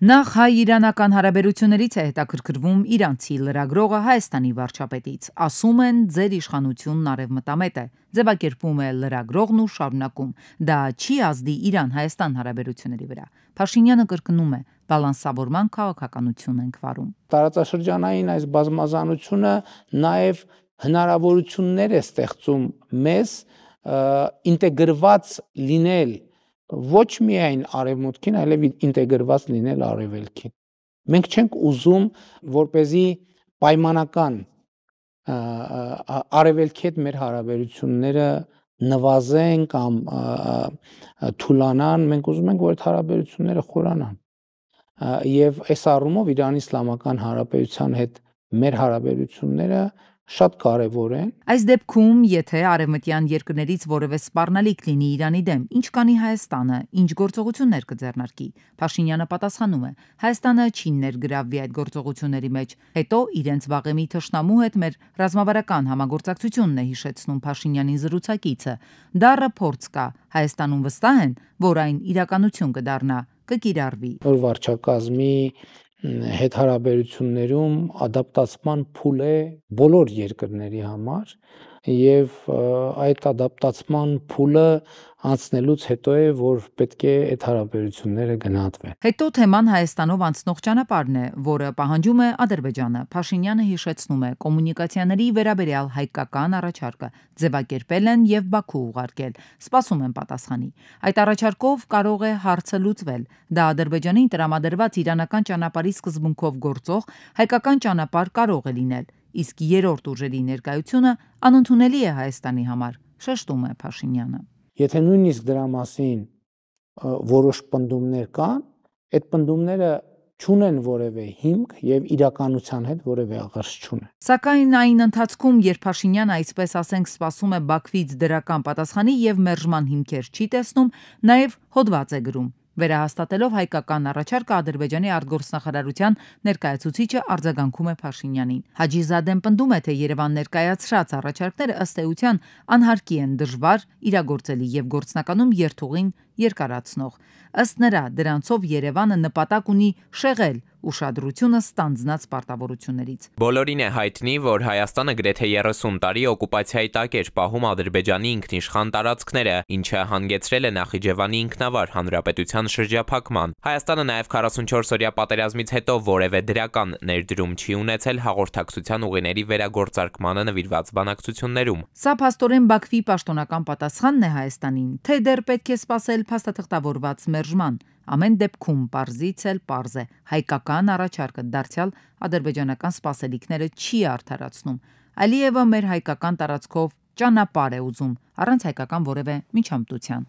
Նախ հայ-իրանական հարաբերություններից է հետաքրքրվում իրանցի լրագրողը Հայաստանի վարչապետից։ Ասում են, ձեր իշխանությունն արևմտամետ է, ձևակերպում է լրագրողն ու շարունակում. դա չի ազդի Իրան-Հայաստան հարաբերությունների վրա։ Փաշինյանը կրկնում է, բալանսավորման քաղաքականություն ենք վարում։ Տարածաշրջանային այս բազմազանությունը նաև հնարավորություններ է ստեղծում մեզ ինտեգրված լինել ոչ միայն արևմուտքին, այլև ինտեգրված լինել արևելքին։ Մենք չենք ուզում, որպեսզի պայմանական արևելքի հետ մեր հարաբերությունները նվազեն կամ թուլանան, մենք ուզում ենք, որ այդ հարաբերությունները խորանան։ Եվ այս առումով Իրանի Իսլամական Հանրապետության հետ մեր հարաբերությունները շատ կարևոր են։ Այս դեպքում, եթե արևմտյան երկրներից որևէ սպառնալիք լինի Իրանի դեմ, ինչ կանի Հայաստանը, ինչ գործողություններ կձեռնարկի։ Փաշինյանը պատասխանում է. Հայաստանը չի ներգրավվի այդ գործողությունների մեջ։ Հետո իրենց վաղեմի թշնամու հետ մեր ռազմավարական համագործակցությունն է հիշեցնում Փաշինյանին զրուցակիցը։ Դառը փորձ կա, Հայաստանում վստահ են, որ այն իրականություն կդառնա, կկիրառվի։ Որ վարչակազմի հետ հարաբերություններում ադապտացման փուլ է բոլոր երկրների համար եւ այդ ադապտացման փուլը անցնելուց հետո է, որ պետք է այդ հարաբերությունները գնահատվեն։ Հետո թեման Հայաստանով անցնող ճանապարհն է, որը պահանջում է Ադրբեջանը։ Փաշինյանը հիշեցնում է, կոմունիկացիաների վերաբերյալ հայկական առաջարկը ձևակերպել են եւ Բաքու ուղարկել։ Սպասում են պատասխանի։ Այդ առաջարկով կարող է հարցը լուծվել։ Դա Ադրբեջանին տրամադրված իրանական ճանապարհի սկզբունքով գործող հայկական ճանապարհ կարող է լինել, իսկ երրորդ ուժերի ներկայությունը անընդունելի է Հայաստանի համար, շեշտում է Փաշինյանը։ Եթե նույնիսկ դրա մասին որոշ պնդումներ կան, այդ պնդումները չունեն որևէ հիմք եւ իրականության հետ որևէ աղերս չունեն։ Սակայն այն ընթացքում, երբ Փաշինյանը, այսպես ասենք, սպասում է Բաքվից դրական պատասխանի եւ մերժման հիմքեր չի տեսնում, նաեւ հոդված է գրում, վերահաստատելով հայկական առաջարկը Ադրբեջանի արտգործնախարարության ներկայացուցիչը արձագանքում է Փաշինյանին։ Հաջիզադեն պնդում է, թե Երևան ներկայացրած առաջարկները ըստ էության անհարկի են, դժվար իրագործելի եւ գործնականում երթուղին երկարացնող։ Ըստ նրա, դրանցով Երևանը նպատակ ունի շեղել ուշադրությունը ստանձնած պարտավորություններից։ Բոլորին է հայտնի, որ Հայաստանը գրեթե 30 տարի օկուպացիայի տակ էր պահում Ադրբեջանի ինքնիշխան տարածքները, ինչը հանգեցրել է Նախիջևանի ինքնավար հանրապետության շրջափակման։ Հայաստանը նաև 44-օրյա պատերազմից հետո որևէ դրական ներդրում չի ունեցել հաղորդակցության ուղիների վերագործարկմանը նվիրված բանակցություններում։ Սա փաստորեն Բաքվի պաշտոնական պատասխանն է Հայաստանին, թե դեռ պետք է սպասել փաստաթղթավորված մերժման։ Ամեն դեպքում պարզից էլ պարզ է, հայկական առաջարկը դարձյալ ադրբեջանական սպասելիքները չի արդարացնում։ Ալիևը մեր հայկական տարածքով ճանապարհ է ուզում, առանց հայկական որևէ միջամտության։